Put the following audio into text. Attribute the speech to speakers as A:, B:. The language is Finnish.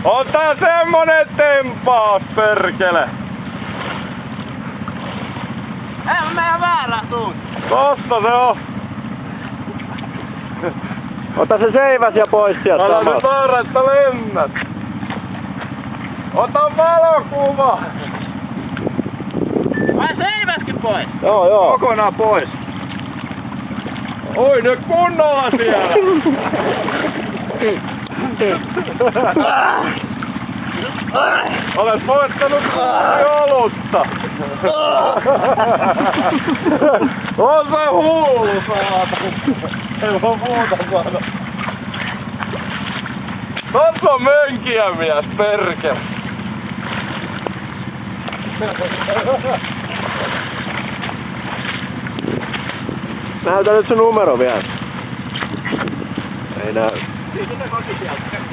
A: On tää semmonen tempaus, perkele!
B: Ei meidän väärään suuntaan.
A: Tosta se on!
C: Ota se seiväs ja pois sieltä
A: Älä nyt
C: samasta.
A: vaara, että lennät! Ota valokuva!
B: Vai seiväskin pois?
C: Joo, joo.
A: Kokonaan pois! Oi nyt kunnolla siellä! Olet voittanut olutta! On se hullu, saatan! Ei voi muuta sanoa. Tossa on mönkiä mies, perkele!
C: Näytä nyt sun numero vielä. Ei näy.
B: Siitä koti sieltä.